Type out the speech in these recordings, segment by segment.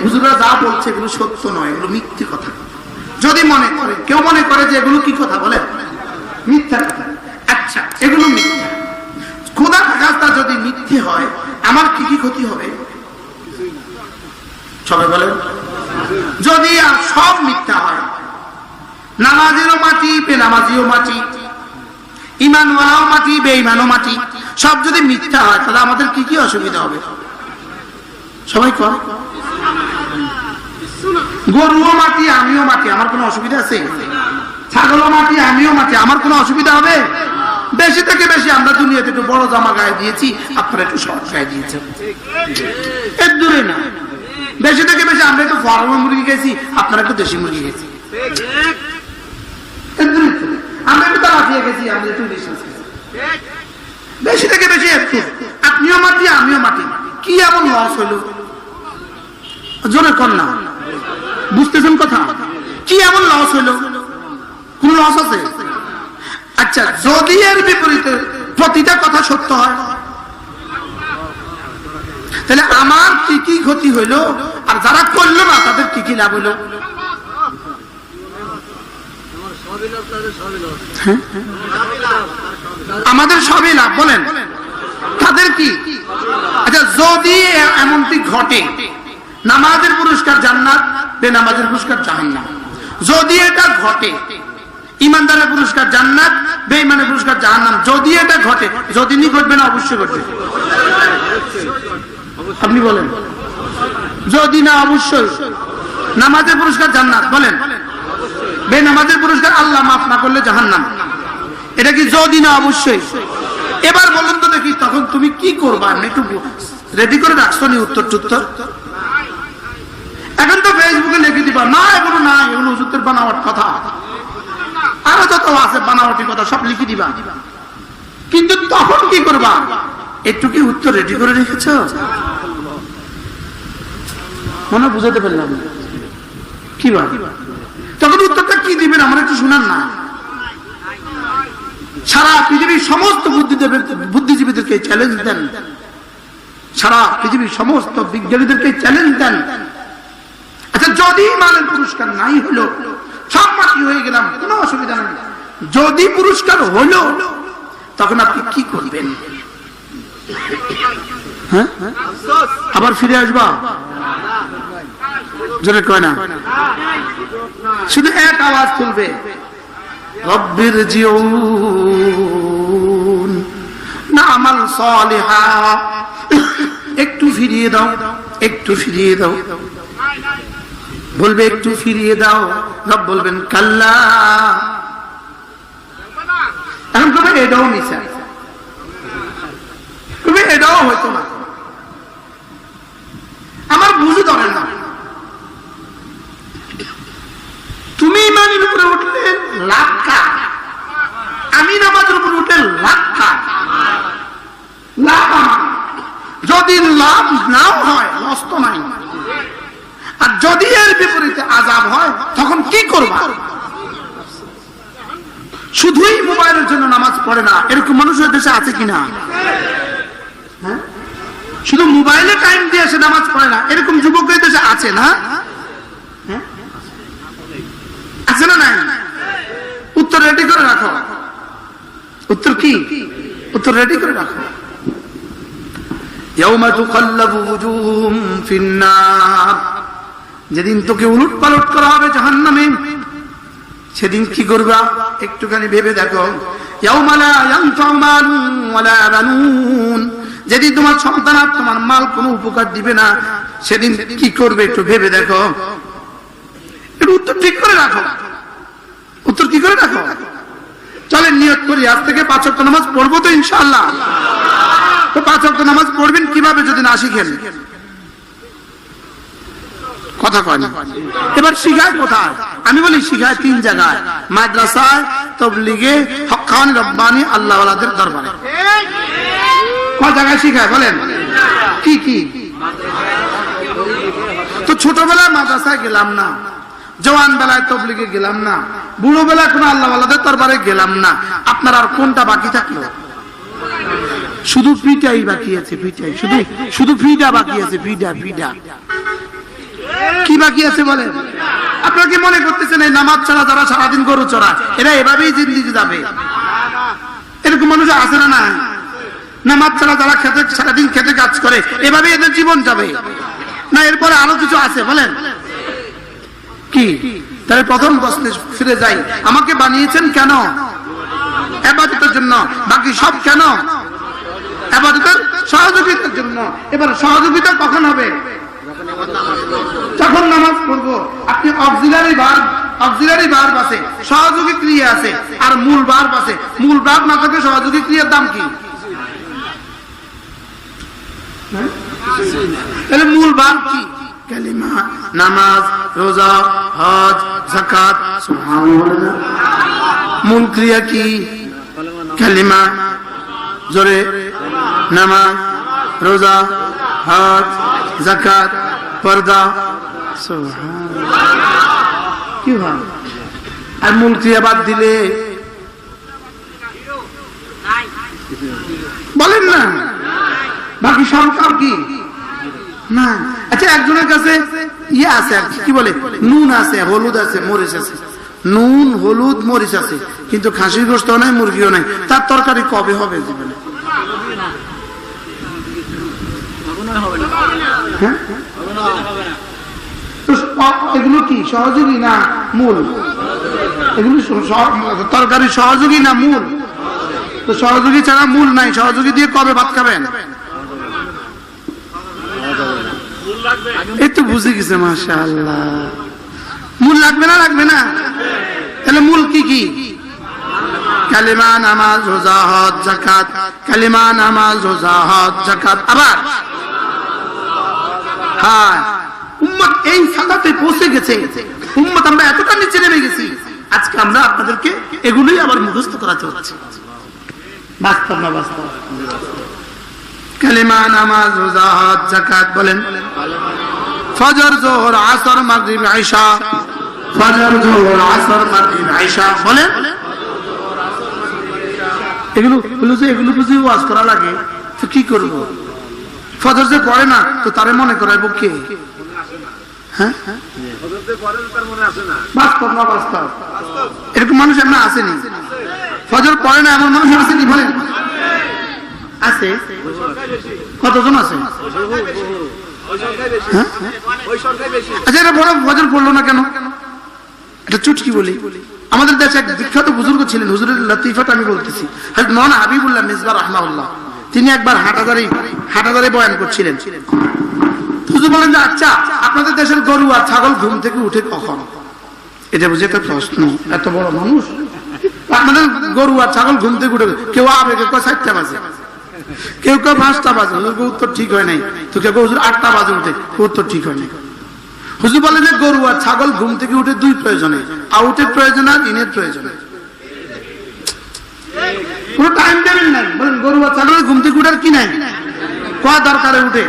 হুজুররা যা বলছে এগুলো সত্য নয়, এগুলো মিথ্যে কথা। যদি মনে করে কেউ মনে করে যে এগুলো কি কথা বলে, মিথ্যা কথা, আচ্ছা এগুলো মিথ্যা, খোদা খাস্তা যদি মিথ্যে হয় আমার কি কি ক্ষতি হবে? সবাই বলেন। যদি আর সব মিথ্যা হয়, নামাজেরও মাটি, বেনামাজিও মাটি, ইমানওয়ালাও মাটি, বেঈমানও মাটি, সব যদি মিথ্যা হয় তাহলে আমাদের কি কি অসুবিধা হবে? সবাই কর। গরুও মাটি, আমিও মাটি, আমার কোনো অসুবিধা আছে? ছাগলও মাটি, আমিও মাটি, আমার কোনো অসুবিধা হবে? বেশি থেকে বেশি আমরা দুনিয়াতে একটু বড় জামা গায়ে দিয়েছি, আপনারা একটু শর্ট গায়ে দিয়েছেন, এর দূরে না। বেশি থেকে বেশি আমরা একটু ফার্মে মুরগি গেছি, আপনারা একটু দেশি মুরগি গেছি, এর দূরে। আমরা একটু তাড়াতাড়ি গেছি, আমরা একটু বেশি থেকে বেশি একটু। আপনিও মাটি, আমিও মাটি, কি এমন লস হইল? জোরে কর না, বুঝতেছেন কথা? কি এমন লস হইল? কোন লস আছে? আচ্ছা যদি এর বিপরীতে প্রতিটা কথা সত্য হয় তাহলে আমার কি কি ক্ষতি হইল, আর যারা করলো না তাদের কি কি লাভ হইল? আমাদের সবই লাভ, বলেন তাদের কি? আচ্ছা যদি এমনটি ঘটে, নামাজের পুরস্কার জান্নাত, বেনামাজের পুরস্কার জাহান্নাম। যদি এটা ঘটে, ইমানদারের পুরস্কার জান্নাত, বেঈমানের পুরস্কার জাহান্নাম। যদি এটা ঘটে, যদি নি ঘটবে না অবশ্যই ঘটবে। আপনি বলেন যদি না অবশ্যই। নামাজের পুরস্কার জান্নাত, বলেন বেনামাজের পুরস্কার আল্লাহ মাফ না করলে জাহান্নাম। এটা কি যদি না অবশ্যই? এবার বলুন তো দেখি, তখন তুমি কি করবা? একটু রেডি করে রাখছো নি উত্তর টুত্তর? এখন তো ফেসবুকে লিখে দিবা, না এগুলো না, এগুলো হুজুরদের বানাওয়ার কথা, আরো যত আছে বানাওয়াটি কথা সব লিখে দিবা। কিন্তু তখন কি করবা? একটু কি উত্তর রেডি করে রেখেছ? মনে বুঝাতে পারলাম কি বা? তখন উত্তরটা কি দিবেন আমার একটু শুনান না। সারা পৃথিবীর সমস্ত বুদ্ধিজীবীদেরকে চ্যালেঞ্জ দেন, সারা পৃথিবীর সমস্ত বিজ্ঞানীদেরকে চ্যালেঞ্জ দেন। আচ্ছা যদি মানের পুরস্কার নাই হলো, সব মাটি হয়ে গেলাম, কোনো অসুবিধা নেই। যদি পুরস্কার হলো তখন আপনি কি করবেন? হ্যাঁ আবার ফিরে আসবা? জোরে কয় না, শুধু এক আওয়াজ তুলবে, রব্বির জিউন নামাল সালিহা। একটু ফিরিয়ে দাও, একটু ফিরিয়ে দাও। বলবে একটু ফিরিয়ে দাও, রব বলবেন কাল্লা। এখন তবে এটাও মিশা, তবে এটাও হয়তো না, আমার বুঝে ধরেন না। তুমি ইমানের উপরে উঠলে লাখ কাজ, আমি নামাজের উপরে উঠলে লাখ কাজ, লাভ আমার। যদি লাভ নাও হয় নষ্ট নাই, আর যদি এর বিপরীতে আযাব হয় তখন কি করবা? শুধুই মোবাইলের জন্য নামাজ পড়ে না এরকম মানুষের দেশে আছে কিনা? শুধু মোবাইলে টাইম দিয়ে এসে নামাজ পড়ে না এরকম যুবকের দেশে আছে না? আছে না? নাই? উত্তর রেডি করে রাখো। উত্তর কি? উত্তর রেডি করে রাখো। ইয়াউমা তুকাল্লাবু ওয়ুজুহুম ফিন-নার, যেদিন তোকে উলট পালট করা হবে জাহান্নামে, সেদিন কি করবা একটুখানি ভেবে দেখো। ইয়াউমা লা ইয়ানফাউ মালুন ওয়ালা বানুন, যেদিন তোমার সন্তান আর তোমার মাল কোনো উপকার দিবে না, সেদিন কি করবে একটু ভেবে দেখো। একটু উত্তর ঠিক করে রাখো। উত্তর কি করে রাখো? চলেন নিয়ত করি, আজ থেকে 5 ওয়াক্ত নামাজ পড়বো তো ইনশাআল্লাহ। তো 5 ওয়াক্ত নামাজ পড়বেন কিভাবে যদি না শিখেন? কথা কয় না। এবার শিখায় কোথায়? আমি বলি শিখায় 3 জায়গায়, মাদ্রাসায়, তাবলীগে, হক্কানি রব্বানি আল্লাহওয়ালাদের দরবারে। কয় জায়গায় শিখায় বলেন? কি কি? তো ছোটবেলায় মাদ্রাসায় গেলাম না, জওয়ান বেলায় তাবলীগে গেলাম না, বুড়ো বেলায় কোনো আল্লাহওয়ালাদের দরবারে গেলাম না, আপনার আর কোনটা বাকি থাকলো? শুধু ফিটাই বাকি আছে, ফিটাই, শুধু ফিডা বাকি আছে, ফিডা। বাকি আছে বলেন? আপনারা কি মনে করতেছেন এই নামাজ ছাড়া যারা সারাদিন গরু চড়ায় এরা এভাবেই জিন্দিগি যাবে? এরকম মানুষ আছে না? না, নামাজ ছাড়া যারা খেতে সারাদিন খেতে কাজ করে এভাবে এদের জীবন যাবে না? এরপরে আরো কিছু আছে বলেন কি? তাহলে প্রথম প্রশ্নে ফিরে যাই, আমাকে বানিয়েছেন কেন? ইবাদতের জন্য। বাকি সব কেন? ইবাদতের সহযোগিতার জন্য। এবার সহযোগিতা কখন হবে? যখন নামাজ পড়বো। আপনি অক্সিলারি ভার্ব আছে, সহযোগী ক্রিয়া আছে, আর মূল ভার্ব আছে। মূল ভার্ব না থাকলে সহযোগী ক্রিয়ার দাম কি? তাহলে মূল ভার্ব কি? কালিমা, নামাজ, রোজা, হজ, যাকাত। সুবহানাল্লাহ। মূল ক্রিয়া কি? কালিমা, জোরে, নামাজ, রোজা, হজ, যাকাত, পর্দা। কি হয়? আর মূল ক্রিয়া বাদ দিলে বলেন না, বাকি সংখ্যার কি না? আচ্ছা, একজনের কাছে ইয়ে আছে, কি বলে, নুন আছে, হলুদ আছে, মরিচ আছে। নুন, হলুদ, মরিচ আছে, কিন্তু খাসির গোশত নাই, মুরগিও নাই। তার তরকারি কবে হবে জীবনে? হ্যাঁ, এগুলো কি সহযোগী না মূল? এগুলো তরকারি সহযোগী না মূল? তো সহযোগী ছাড়া মূল নাই, সহযোগী দিয়ে কবে ভাত খাবেন? এই তো বুঝে গেছে, মাশাআল্লাহ। মূল লাগবে না? লাগবে না? তাহলে মূল কি কি? কালিমা, নামাজ, রোজা, হজ, যাকাত। কালিমা, নামাজ, রোজা, হজ, যাকাত। আবার হ্যাঁ, উম্মত এই সাদাতে পৌঁছে গেছে। উম্মত আমরা এতটা নিচে নেমে গেছি, আজকে আমরা আপনাদেরকে এগুলোই আবার মুখস্থ করাতে হচ্ছে। বাস্তব না বাস্তব? কালিমা, নামাজ, রোজা, হজ, যাকাত। বলেন ফজর, যোহর, আসর, মাগরিব, ইশা। ফজর, যোহর, আসর, মাগরিব, ইশা। বলেন এগুলো বুঝি ওয়াজ করা লাগে, তো কি করব? ফজর যে পড়ে না, তো তারে মনে করাইব কে? হ্যাঁ, বাস্তব না বাস্তব? এরকম মানুষ এমন আসেনি? ফজর পড়ে না এমন মানুষ আসেনি? বলেন আছে? কতজন আছে? আচ্ছা, এটা বড় ফজর পড়লো না কেন? এটা চুটকি বলি। আমাদের দেশে এক বিখ্যাত বুজুর্গ ছিলেন, হুজুরের লতিফাটা আমি বলতেছি। হযরত মাওলানা হাবিবুল্লাহ মিসবাহ রাহমাহুল্লাহ, তিনি একবার হাটাদারে বয়ান করছিলেন। হুজুর বলেন যে, আচ্ছা, আপনাদের দেশের গরু আর ছাগল ঘুম থেকে উঠে কখন? এটা বুঝে একটা প্রশ্ন, এত বড় মানুষ। আপনাদের গরু আর ছাগল ঘুম থেকে উঠে, কেউ আবেগে কয় 4টা বাজে, কেউ কেউ 5টা বাজে। উত্তর ঠিক হয় নাই। তো কেউ হুজুর 8টা বাজে উঠে, উত্তর ঠিক হয় নাই। হুজুর বলেন যে গরু আর ছাগল ঘুম থেকে উঠে দুই প্রয়োজনে, আউটের প্রয়োজন আর ইনের প্রয়োজনে। কোন টাইম টেবিল নাই। বলেন গরু আর ছাগল ঘুম থেকে উঠার কি নাই? কয় দরকারে উঠে?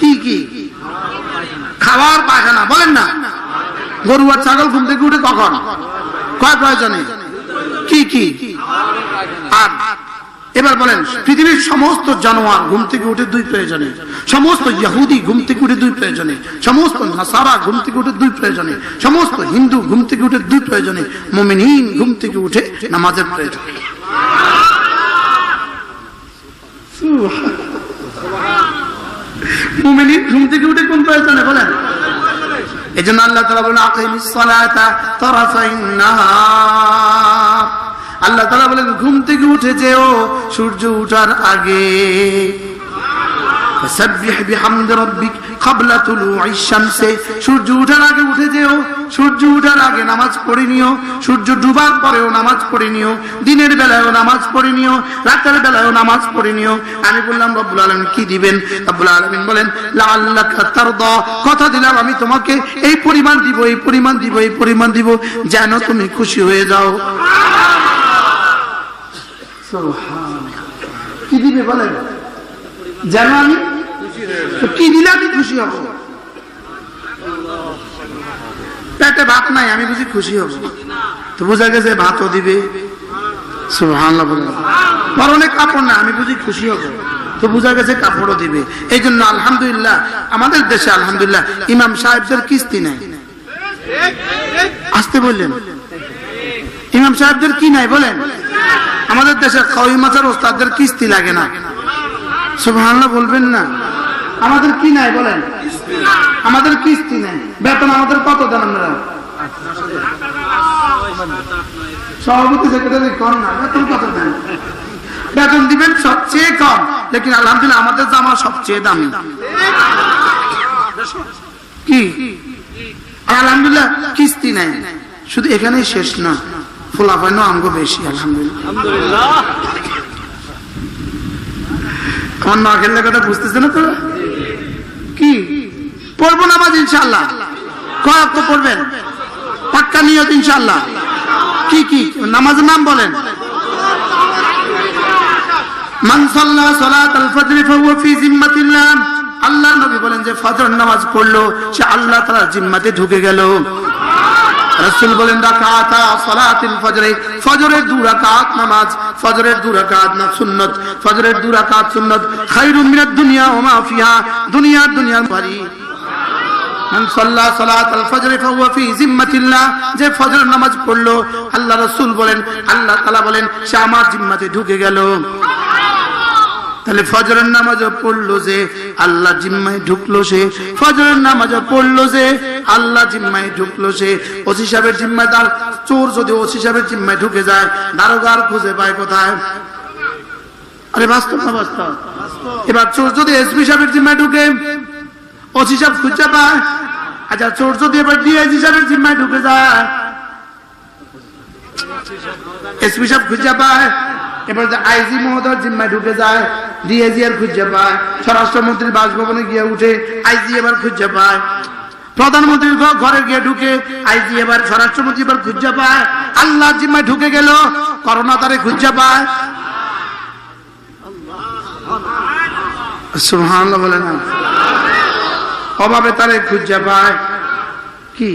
কি কি? খাবার, পায়খানা। বলেন না, গরু আর ছাগল ঘুম থেকে উঠে কখন? কয় প্রয়োজনে? কি কি? আর এবার বলেন পৃথিবীর সমস্ত জানোয়ার ঘুম থেকে উঠে দুই প্রয়োজনে, সমস্ত ইহুদি ঘুম থেকে উঠে দুই প্রয়োজনে, সমস্ত নাসারা ঘুম থেকে উঠে দুই প্রয়োজনে, সমস্ত হিন্দু ঘুম থেকে উঠে দুই প্রয়োজনে, মুমিনিন ঘুম থেকে উঠে নামাজের প্রয়োজনে। মুমিনিন ঘুম থেকে উঠে কোন প্রয়োজনে? বলেন। এজন্য আল্লাহ তাআলা বলেন আকিমিস সালাতা তারাফাইন নাহার। আল্লাহ তাআলা বলেন ঘুম থেকে উঠে যেও সূর্য ওঠার আগে। ফাসাব্বিহ বিহামদি রাব্বিক ক্বাবলা তুলুইশ শামসি। সূর্য ওঠার আগে উঠে যেও, সূর্য ওঠার আগে নামাজ পড়ে নিও, সূর্য ডুবার পরেও নামাজ পড়ে নিও, দিনের বেলায়ও নামাজ পড়ে নিও, রাতের বেলায়ও নামাজ পড়ে নিও। আমি বললাম রব্বুল আলামিন কি দিবেন? রব্বুল আলামিন বলেন লাআল্লাকা তারদা। কথা দিলাম আমি তোমাকে এই পরিমাণ দিব, এই পরিমাণ দিব, এই পরিমাণ দিব, যেন তুমি খুশি হয়ে যাও। কি দিবে বলেন? যেন আমি কি দিলে আমি খুশি হব? পেটে ভাত নাই, আমি বুঝি খুশি হব? তো বোঝা গেছে ভাতও দিবে। সুবহানাল্লাহ বলেন। পরনে কাপড় না, আমি বুঝি খুশি হব? তো বোঝা গেছে কাপড়ও দিবে। এই জন্য আলহামদুলিল্লাহ আমাদের দেশে আলহামদুলিল্লাহ ইমাম সাহেবদের কিস্তি নাই। আসতে বললেন ইমাম সাহেবদের কি নাই বলেন? আমাদের দেশে কওমি মাছের ওস্তাদদের কিস্তি লাগে না। সুবহানাল্লাহ বলবেন না? আমাদের কি নাই বলেন? আমাদের কিস্তি নাই। বেতন আমাদের কত দেন আপনারা? সভাপতি সেক্রেটারি কম না, বেতন কত দেন? বেতন দিবেন সবচেয়ে কম, লেকিন আলহামদুলিল্লাহ আমাদের জামা সবচেয়ে দামি। কি আলহামদুলিল্লাহ কিস্তি নাই। শুধু এখানেই শেষ না, ফলাফল অঙ্গ বেশি আলহামদুলিল্লাহ। আমার নোয়াখালীর কথা বুঝতেছে না তোরা? কি পড়বো নামাজ ইনশাআল্লাহ? কয় ওয়াক্ত পড়বেন? পাক্কা নিয়ত ইনশাআল্লাহ। কি কি নামাজের নাম বলেন? মান সাল্লা সালাতাল ফজর ফাহুয়া ফি জিম্মাতিল্লাহ। আল্লাহর নবী বলেন যে ফজর নামাজ পড়লো সে আল্লাহ তাআলার জিম্মাতে ঢুকে গেল। রাসূল বলেন রাকাতা সালাতুল ফজর, ফজরের 2 রাকাত নামাজ, ফজরের 2 রাকাত না সুন্নাত, ফজরের 2 রাকাত সুন্নাত খায়রুম মিনাদ দুনিয়া ওয়া মা ফিহা, দুনিয়ার বাড়ি। মান সাল্লা সালাতাল ফজর ফাহুয়া ফি জিম্মাতিল্লাহ, যে ফজর নামাজ পড়লো আল্লাহ রাসূল বলেন আল্লাহ তাআলা বলেন সে আমার জিম্মাতে ঢুকে গেল। তাহলে ফজরের নামাজ পড়লো যে আল্লাহ জিম্মায় ঢুকলো সে, ফজরের নামাজ পড়লো যে আল্লাহ জিম্মায় ঢুকলো সে। ওসি সাহেবের জিম্মাদার চোর যদি ওসি সাহেবের জিম্মায় ঢুকে যায় দারোগার খুঁজে পায় কোথায়? আরে বাস্তব না বাস্তব? এবার চোর যদি এসপি সাহেবের জিম্মায় ঢুকে ওসি সাহেব খুঁজে পায়। আচ্ছা চোর যদি এবার ডিআইজি সাহেবের জিম্মায় ঢুকে যায় এসপি সাহেব খুঁজে পায়। এবার আইজি মহোদয়ের জিম্মায় ঢুকে যায় ডিআইজি আর খুঁজে পায়। স্বরাষ্ট্রমন্ত্রীর বাসভবনে গিয়ে উঠে আইজি এবার খুঁজে পায়। প্রধানমন্ত্রীর ঘরে গিয়ে ঢুকে আইজি এবার স্বরাষ্ট্রমন্ত্রী এবার খুঁজে পায়। আল্লাহ জিম্মায় ঢুকে গেল, করোনা তারে খুঁজে পায়। সুবহানাল্লাহ বলে না? অভাবে তারে খুঁজে পায়। কি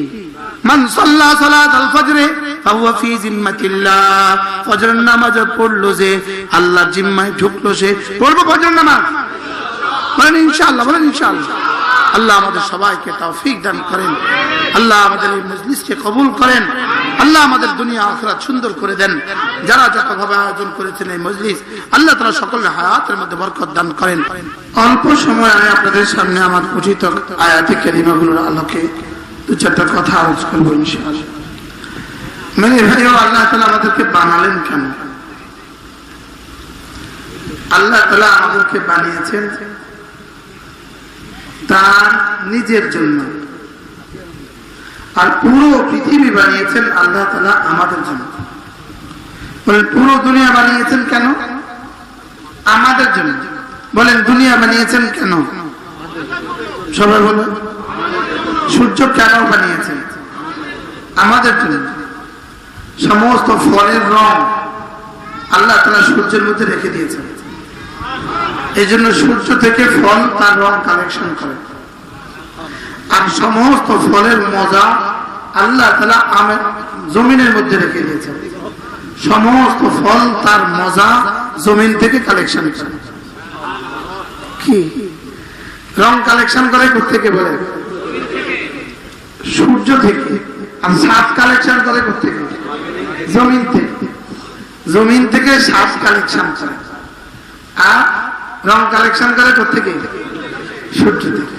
মান সাল্লা সালাতাল ফজর ফাহুয়া ফি জিম্মাতিল্লাহ, ফজরের নামাজ পড়লো যে আল্লাহর জিম্মায় ঢুকলো সে। পড়বো ফজরের নামাজ? বলেন ইনশাআল্লাহ, বলেন ইনশাআল্লাহ। আল্লাহ আমাদের সবাইকে তৌফিক দান করেন। আল্লাহ আমাদের এই মজলিসকে কবুল করেন। আল্লাহ আমাদের দুনিয়া আখিরাত সুন্দর করে দেন। যারা যতভাবে আয়োজন করেছেন এই মজলিস আল্লাহ তাআলা সকলের হায়াতের মধ্যে বরকত দান করেন। অল্প সময় আমি আপনাদের সামনে আমার পঠিত আয়াতে কারিমাগুলোর আলোকে 2-4টা কথা আলোচ করবো ইনশাআল্লাহ। মানে ভাইও আল্লাহ তাআলা আমাদেরকে বানালেন কেন? আল্লাহ তাআলা আমাদেরকে বানিয়েছেন তার নিজের জন্য, আর পুরো পৃথিবী বানিয়েছেন আল্লাহ তাআলা আমাদের জন্য। বলেন পুরো দুনিয়া বানিয়েছেন কেন? আমাদের জন্য। বলেন দুনিয়া বানিয়েছেন কেন? সবাই বলেন। সূর্য কেন বানিয়েছেন? আমাদের জন্য। সমস্ত ফলের রং আল্লাহ তাআলা সূর্যের মধ্যে রেখে দিয়েছেন। এই জন্য সূর্য থেকে ফল তার রং কালেকশন করে। আর সমস্ত ফলের মজা আল্লাহ তাআলা জমিনের মধ্যে রেখে দিয়েছেন। সমস্ত ফল তার মজা জমিন থেকে কালেকশন করে। কি রং কালেকশন করে কোত্থেকে? বলে সূর্য থেকে। আর স্বাদ কালেকশন করে কোত্থেকে? জমিন থেকে। জমিন থেকে স্বাদ কালেকশন করে। আর রং কালেকশন করে কোত্থেকে? সূর্য থেকে।